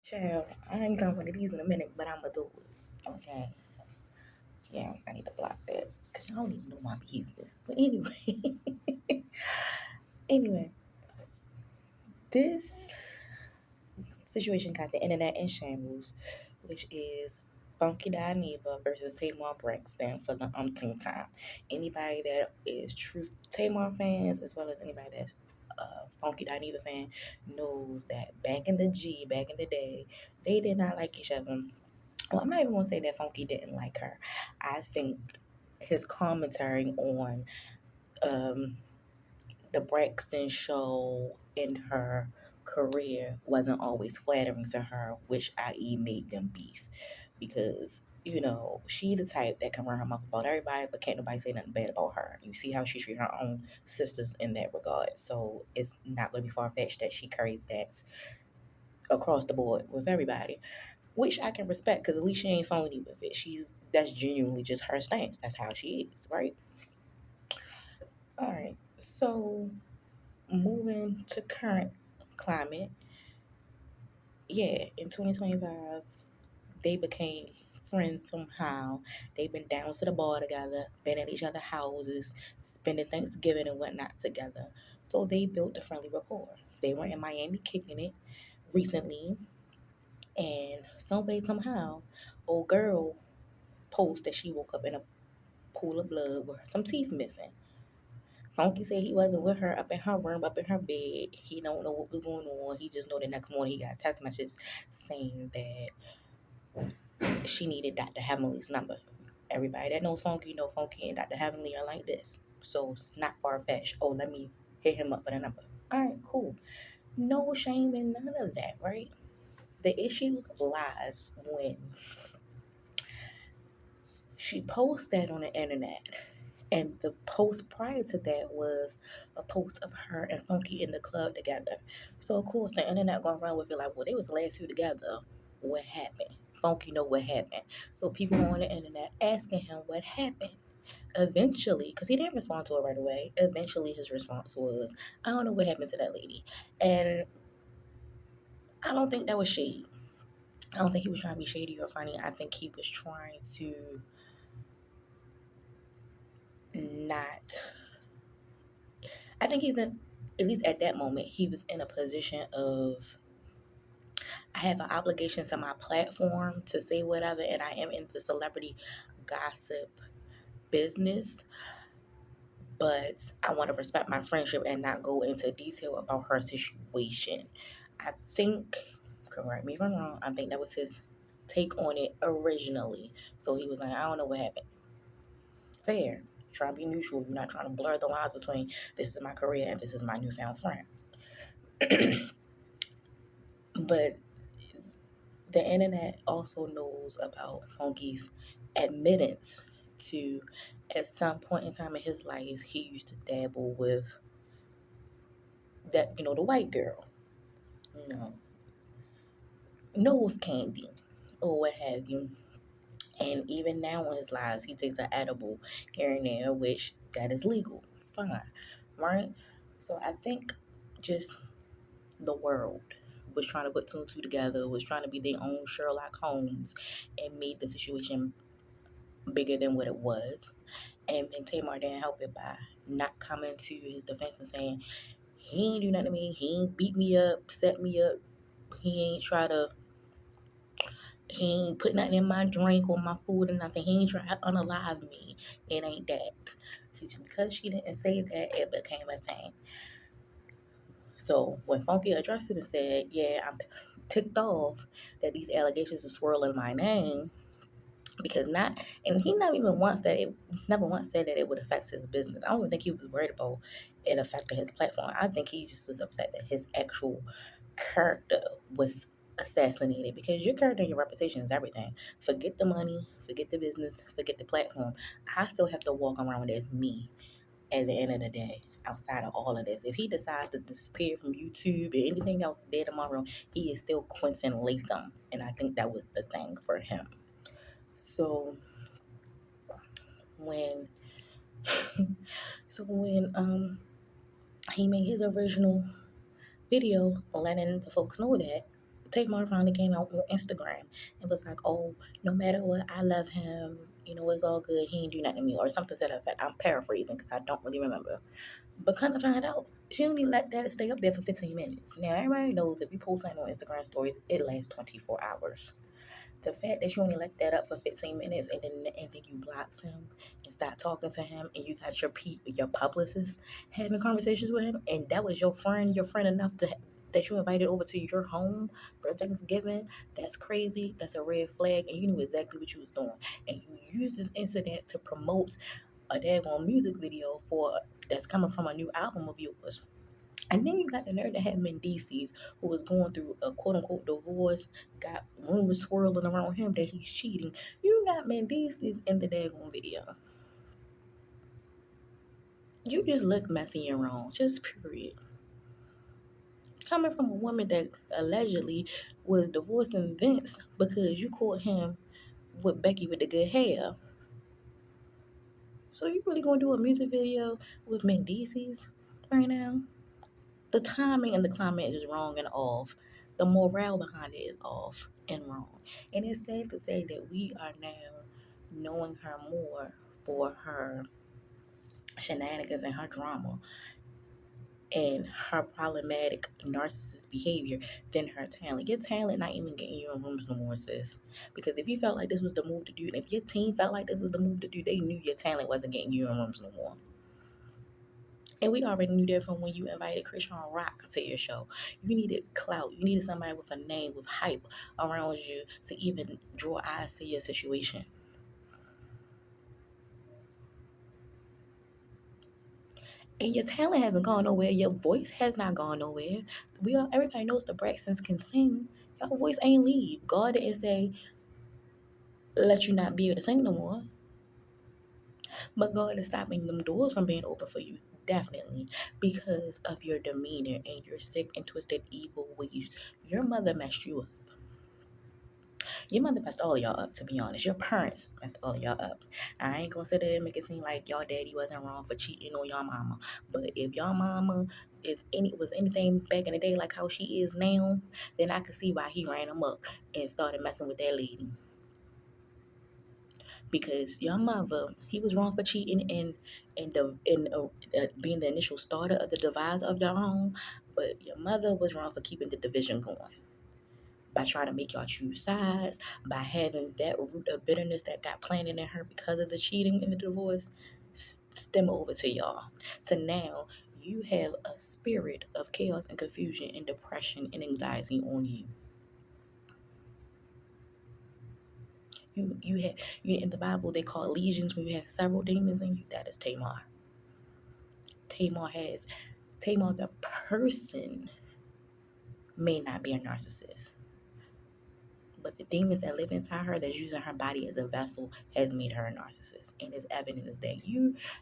Child, I ain't done one of these in a minute, but I'ma do it. Okay. Yeah, I need to block that because y'all don't even know my business. But anyway, anyway, this situation got the internet in shambles, which is Funky Dineva versus Tamar Braxton for the umpteenth time. Anybody that is true Tamar fans, as well as anybody that's Funky Dineva fan, knows that back in the day, they did not like each other. Well, I'm not even gonna say that Funky didn't like her. I think his commentary on um, the Braxton show in her career wasn't always flattering to her, which i.e. made them beef. Because, she the type that can run her mouth about everybody, but can't nobody say nothing bad about her. You see how she treat her own sisters in that regard. So it's not gonna be far fetched that she carries that across the board with everybody, which I can respect because at least she ain't phony with it. That's genuinely just her stance. That's how she is, right? All right. So moving to current climate, yeah, in 2025, they became friends somehow. They've been down to the bar together, been at each other's houses, spending Thanksgiving and whatnot together. So they built a friendly rapport. They were in Miami kicking it recently, and some way, somehow, old girl post that she woke up in a pool of blood with some teeth missing. Funky said he wasn't with her up in her room, up in her bed. He don't know what was going on. He just know the next morning he got a text message saying that she needed Dr. Heavenly's number. Everybody that knows Funky know Funky and Dr. Heavenly are like this. So it's not far fetched. Oh, let me hit him up for the number. All right, cool. No shame in none of that, right? The issue lies when she posts that on the internet. And the post prior to that was a post of her and Funky in the club together. So of course the internet gonna run with it like, well, they was the last two together. What happened? Funky know what happened. So people on the internet asking him what happened. Eventually, because he didn't respond to it right away, eventually his response was, I don't know what happened to that lady. And I don't think that was shady. I don't think he was trying to be shady or funny. I think he was trying to not I think he's in, at least at that moment, he was in a position of, I have an obligation to my platform to say whatever, and I am in the celebrity gossip business, but I want to respect my friendship and not go into detail about her situation. I think, correct me if I'm wrong, I think that was his take on it originally. So he was like, I don't know what happened. Fair. Trying to be neutral. You're not trying to blur the lines between this is my career and this is my newfound friend. But the internet also knows about Funky's admittance to, at some point in time in his life, he used to dabble with that, the white girl, you know, nose candy or what have you. And even now in his lives, he takes an edible here and there, which that is legal. Fine, right? So I think just the world was trying to put two and two together, was trying to be their own Sherlock Holmes, and made the situation bigger than what it was. And then Tamar didn't help it by not coming to his defense and saying, he ain't do nothing to me. He ain't beat me up, set me up. He ain't put nothing in my drink or my food or nothing. He ain't try to unalive me. It ain't that. Because she didn't say that, it became a thing. So when Funky addressed it and said, yeah, I'm ticked off that these allegations are swirling my name, because not, and he never once said that it would affect his business. I don't even think he was worried about it affecting his platform. I think he just was upset that his actual character was assassinated, because your character and your reputation is everything. Forget the money, forget the business, forget the platform. I still have to walk around as me at the end of the day, outside of all of this. If he decides to disappear from YouTube or anything else there tomorrow, he is still Quentin Latham, and I think that was the thing for him. So when when he made his original video letting the folks know that Tamar finally came out on Instagram and was like, "Oh, no matter what, I love him. It's all good. He ain't do nothing to me," or something to that effect. I'm paraphrasing because I don't really remember. But kind of find out, she only let that stay up there for 15 minutes. Now, everybody knows if you post something on Instagram stories, it lasts 24 hours. The fact that you only let that up for 15 minutes and then you blocked him and stopped talking to him and you got your publicist having conversations with him and that was your friend enough to that you invited over to your home for Thanksgiving, that's crazy. That's a red flag, and you knew exactly what you was doing. And you used this incident to promote a daggone music video for that's coming from a new album of yours. And then you got the nerve to have Mendices, who was going through a quote unquote divorce, got rumors swirling around him that he's cheating. You got Mendices in the daggone video. You just look messy and wrong, just period. Coming from a woman that allegedly was divorcing Vince because you caught him with Becky with the good hair. So you really gonna do a music video with Mendices right now? The timing and the climate is wrong and off. The morale behind it is off and wrong. And it's sad to say that we are now knowing her more for her shenanigans and her drama and her problematic narcissist behavior than her talent. Your talent not even getting you in rooms no more, sis. Because if you felt like this was the move to do, and if your team felt like this was the move to do, they knew your talent wasn't getting you in rooms no more. And we already knew that from when you invited Christian Rock to your show. You needed clout. You needed somebody with a name, with hype around you to even draw eyes to your situation. And your talent hasn't gone nowhere. Your voice has not gone nowhere. Everybody knows the Braxtons can sing. Your voice ain't leave. God didn't say let you not be able to sing no more. But God is stopping them doors from being open for you. Definitely. Because of your demeanor and your sick and twisted evil ways. Your mother messed you up. Your mother messed all of y'all up, to be honest. Your parents messed all of y'all up. I ain't gonna sit there and make it seem like y'all daddy wasn't wrong for cheating on y'all mama. But if y'all mama was anything back in the day like how she is now, then I could see why he ran him up and started messing with that lady. Because your mother, he was wrong for cheating and being the initial starter of the demise of your home, but your mother was wrong for keeping the division going by trying to make y'all choose sides, by having that root of bitterness that got planted in her because of the cheating and the divorce stem over to y'all. So now you have a spirit of chaos and confusion and depression and anxiety on you. You have in the Bible they call legions when you have several demons in you. That is Tamar. Tamar the person may not be a narcissist, but the demons that live inside her that's using her body as a vessel has made her a narcissist. And it's evidence that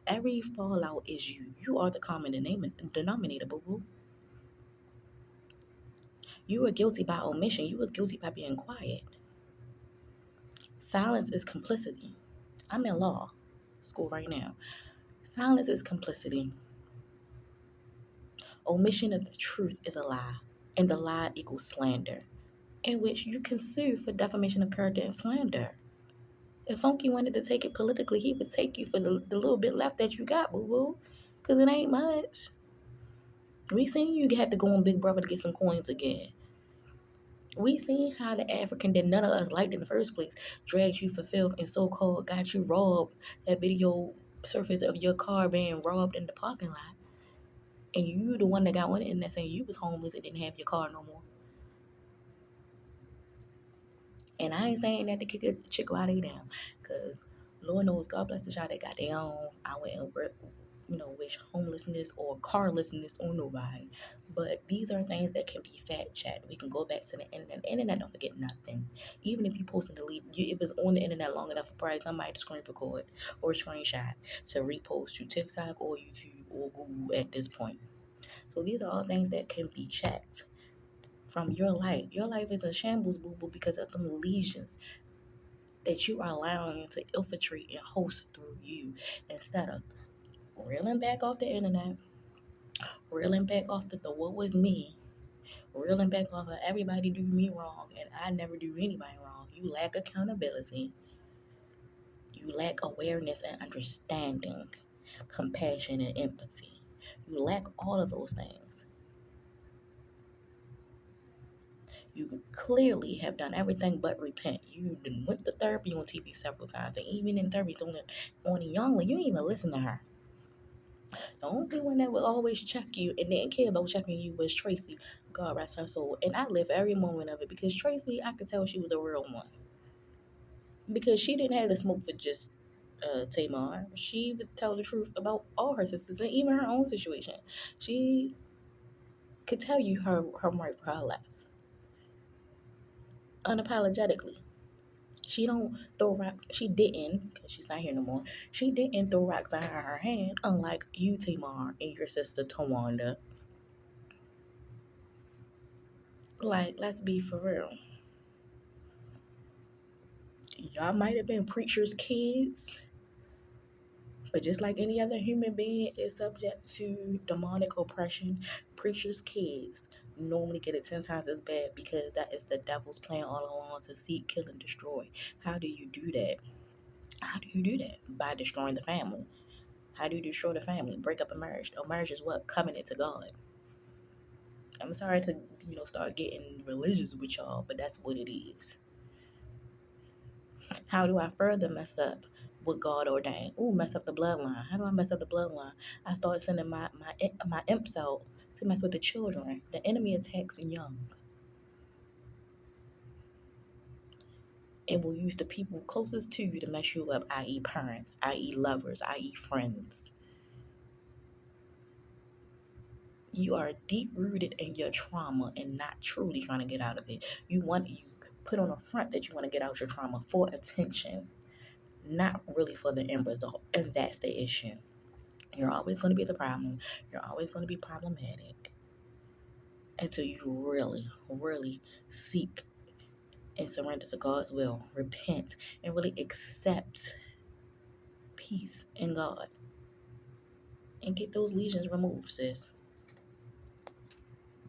every fallout is you. You are the common denominator, boo boo. You were guilty by omission. You was guilty by being quiet. Silence is complicity. I'm in law school right now. Silence is complicity. Omission of the truth is a lie, and the lie equals slander, in which you can sue for defamation of character and slander. If Funky wanted to take it politically, he would take you for the little bit left that you got, boo boo, because it ain't much. We seen you have to go on Big Brother to get some coins again. We seen how the African that none of us liked in the first place dragged you for filth and so-called got you robbed. That video surface of your car being robbed in the parking lot. And you the one that got on the internet saying you was homeless and didn't have your car no more. And I ain't saying that to kick a chick while they down. Because Lord knows, God bless the child that got their own. I wouldn't, wish homelessness or carlessness on nobody. But these are things that can be fact checked. We can go back to the internet. The internet don't forget nothing. Even if you post and delete, it was on the internet long enough for probably somebody to screen record or screenshot to repost to TikTok or YouTube or Google at this point. So these are all things that can be checked from your life. Your life is in shambles, boo boo, because of them lesions that you are allowing to infiltrate and host through you instead of reeling back off the internet, reeling back off the what was me, reeling back off of everybody do me wrong and I never do anybody wrong. You lack accountability. You lack awareness and understanding, compassion and empathy. You lack all of those things. You clearly have done everything but repent. You done went to therapy on TV several times, and even in therapy on a young one, you didn't even listen to her. The only one that would always check you and didn't care about checking you was Tracy. God rest her soul. And I live every moment of it because Tracy, I could tell she was a real one. Because she didn't have the smoke for just Tamar. She would tell the truth about all her sisters and even her own situation. She could tell you her right for her left unapologetically. She don't throw rocks. She didn't, because she's not here no more. She didn't throw rocks at her hand, unlike you, Tamar, and your sister Tawanda. Like, let's be for real. Y'all might have been preachers' kids, but just like any other human being is subject to demonic oppression, preachers' kids normally get it 10 times as bad because that is the devil's plan all along to seek, kill, and destroy. How do you do that? How do you do that? By destroying the family. How do you destroy the family? Break up a marriage. A marriage is what? Covenant to God. I'm sorry to, start getting religious with y'all, but that's what it is. How do I further mess up what God ordained? Ooh, mess up the bloodline. How do I mess up the bloodline? I start sending my imps out to mess with the children. The enemy attacks young and will use the people closest to you to mess you up, i.e., parents, i.e., lovers, i.e., friends. You are deep rooted in your trauma and not truly trying to get out of it. You put on a front that you want to get out your trauma for attention, not really for the end result. And that's the issue. You're always going to be the problem. You're always going to be problematic until you really, really seek and surrender to God's will, repent, and really accept peace in God and get those lesions removed, sis.